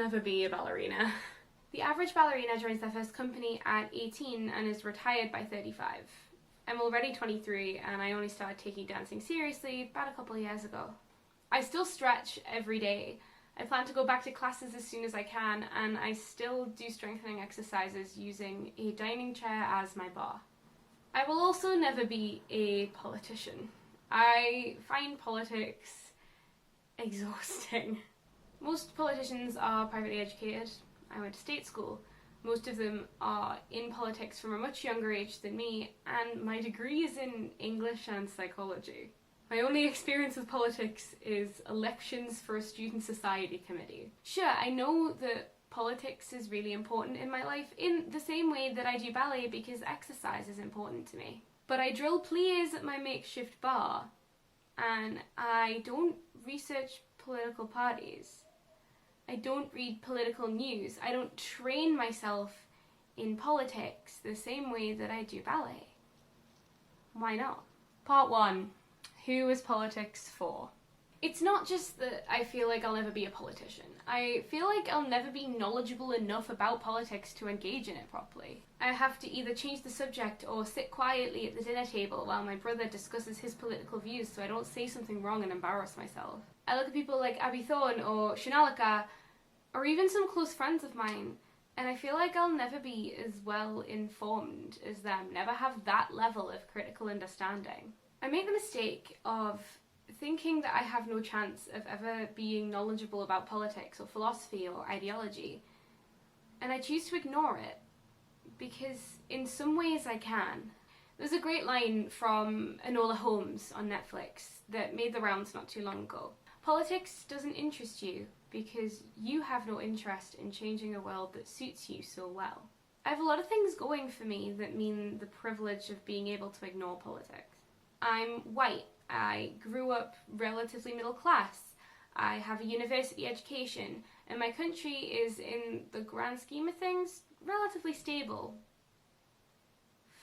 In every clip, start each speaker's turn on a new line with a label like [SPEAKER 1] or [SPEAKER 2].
[SPEAKER 1] never be a ballerina. The average ballerina joins their first company at 18 and is retired by 35. I'm already 23 and I only started taking dancing seriously about a couple of years ago. I still stretch every day. I plan to go back to classes as soon as I can, and I still do strengthening exercises using a dining chair as my bar. I will also never be a politician. I find politics exhausting. Most politicians are privately educated. I went to state school. Most of them are in politics from a much younger age than me, and my degree is in English and psychology. My only experience with politics is elections for a student society committee. Sure, I know that politics is really important in my life in the same way that I do ballet because exercise is important to me. But I drill pliés at my makeshift bar, and I don't research political parties. I don't read political news. I don't train myself in politics the same way that I do ballet. Why not? Part 1. Who is politics for? It's not just that I feel like I'll never be a politician. I feel like I'll never be knowledgeable enough about politics to engage in it properly. I have to either change the subject or sit quietly at the dinner table while my brother discusses his political views so I don't say something wrong and embarrass myself. I look at people like Abby Thorne or Shanalika, or even some close friends of mine, and I feel like I'll never be as well informed as them, never have that level of critical understanding. I make the mistake of thinking that I have no chance of ever being knowledgeable about politics or philosophy or ideology, and I choose to ignore it, because in some ways I can. There's a great line from Enola Holmes on Netflix that made the rounds not too long ago. Politics doesn't interest you because you have no interest in changing a world that suits you so well. I have a lot of things going for me that mean the privilege of being able to ignore politics. I'm white. I grew up relatively middle class. I have a university education, and my country is, in the grand scheme of things, relatively stable.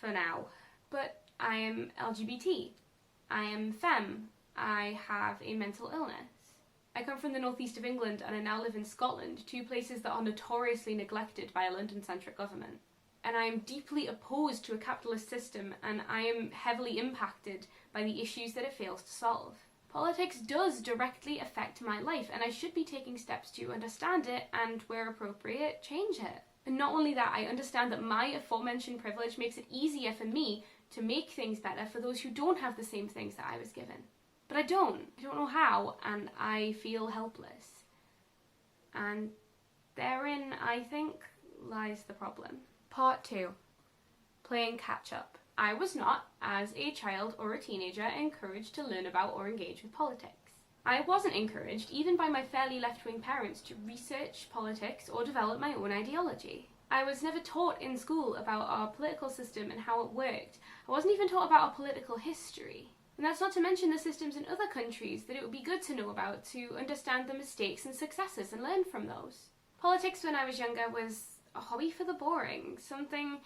[SPEAKER 1] For now. But I am LGBT. I am femme. I have a mental illness. I come from the northeast of England and I now live in Scotland, two places that are notoriously neglected by a London-centric government. And I am deeply opposed to a capitalist system, and I am heavily impacted by the issues that it fails to solve. Politics does directly affect my life, and I should be taking steps to understand it and, where appropriate, change it. And not only that, I understand that my aforementioned privilege makes it easier for me to make things better for those who don't have the same things that I was given. But I don't know how, and I feel helpless. And therein, I think, lies the problem. Part 2. Playing catch-up. I was not, as a child or a teenager, encouraged to learn about or engage with politics. I wasn't encouraged, even by my fairly left-wing parents, to research politics or develop my own ideology. I was never taught in school about our political system and how it worked. I wasn't even taught about our political history. And that's not to mention the systems in other countries that it would be good to know about to understand the mistakes and successes and learn from those. Politics when I was younger was a hobby for the boring, something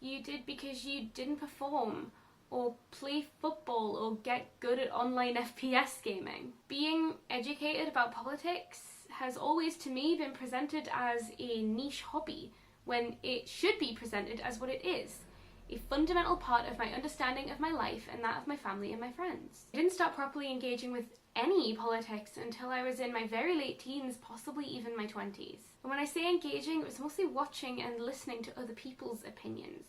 [SPEAKER 1] you did because you didn't perform, or play football, or get good at online FPS gaming. Being educated about politics has always, to me, been presented as a niche hobby, when it should be presented as what it is. A fundamental part of my understanding of my life and that of my family and my friends. I didn't start properly engaging with any politics until I was in my very late teens, possibly even my 20s. And when I say engaging, it was mostly watching and listening to other people's opinions.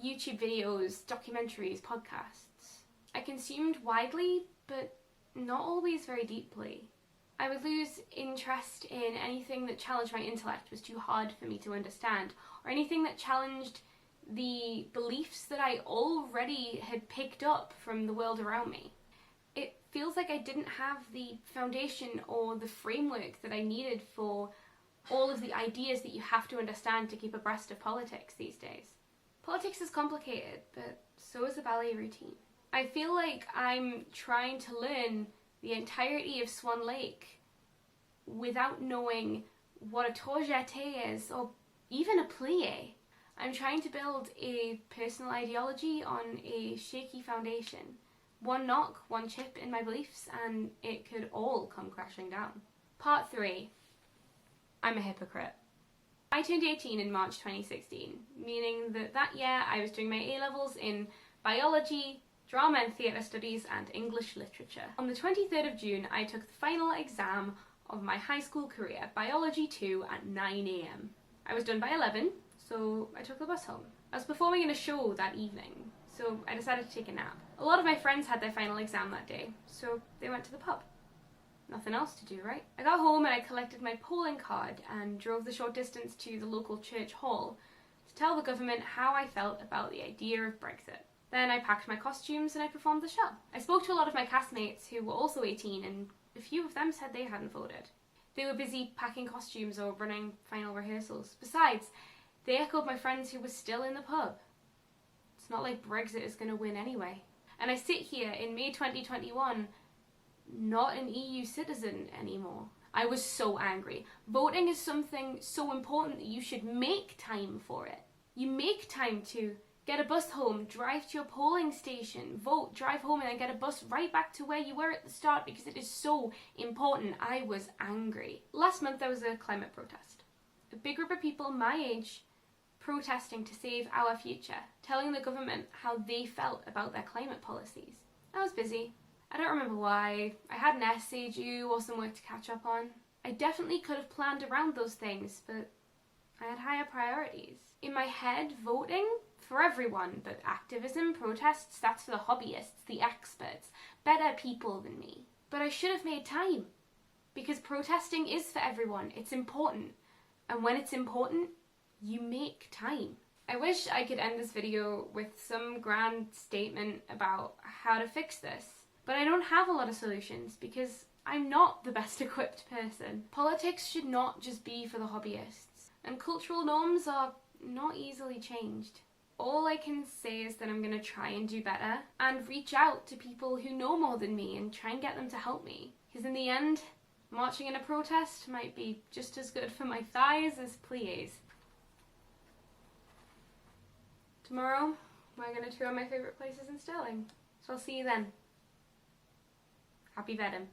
[SPEAKER 1] YouTube videos, documentaries, podcasts. I consumed widely, but not always very deeply. I would lose interest in anything that challenged my intellect, was too hard for me to understand, or anything that challenged the beliefs that I already had picked up from the world around me. It feels like I didn't have the foundation or the framework that I needed for all of the ideas that you have to understand to keep abreast of politics these days. Politics is complicated, but so is a ballet routine. I feel like I'm trying to learn the entirety of Swan Lake without knowing what a tour jeté is, or even a plie. I'm trying to build a personal ideology on a shaky foundation. One knock, one chip in my beliefs, and it could all come crashing down. Part 3. I'm a hypocrite. I turned 18 in March 2016, meaning that that year I was doing my A-levels in biology, drama and theatre studies, and English literature. On the 23rd of June, I took the final exam of my high school career, Biology 2, at 9 AM. I was done by 11, so I took the bus home. I was performing in a show that evening, so I decided to take a nap. A lot of my friends had their final exam that day, so they went to the pub. Nothing else to do, right? I got home and I collected my polling card and drove the short distance to the local church hall to tell the government how I felt about the idea of Brexit. Then I packed my costumes and I performed the show. I spoke to a lot of my castmates who were also 18, and a few of them said they hadn't voted. They were busy packing costumes or running final rehearsals. Besides, they echoed my friends who were still in the pub. It's not like Brexit is going to win anyway. And I sit here in May 2021, not an EU citizen anymore. I was so angry. Voting is something so important that you should make time for it. You make time to get a bus home, drive to your polling station, vote, drive home, and then get a bus right back to where you were at the start, because it is so important. I was angry. Last month there was a climate protest. A big group of people my age protesting to save our future, telling the government how they felt about their climate policies. I was busy. I don't remember why. I had an essay due or some work to catch up on. I definitely could have planned around those things, but I had higher priorities. In my head, voting for everyone, but activism, protests, that's for the hobbyists, the experts, better people than me. But I should have made time, because protesting is for everyone. It's important, and when it's important, you make time. I wish I could end this video with some grand statement about how to fix this, but I don't have a lot of solutions because I'm not the best equipped person. Politics should not just be for the hobbyists, and cultural norms are not easily changed. All I can say is that I'm going to try and do better and reach out to people who know more than me and try and get them to help me. Because in the end, marching in a protest might be just as good for my thighs as pliés. Tomorrow, we're going to tour my favourite places in Stirling. So I'll see you then. Happy VEDIM.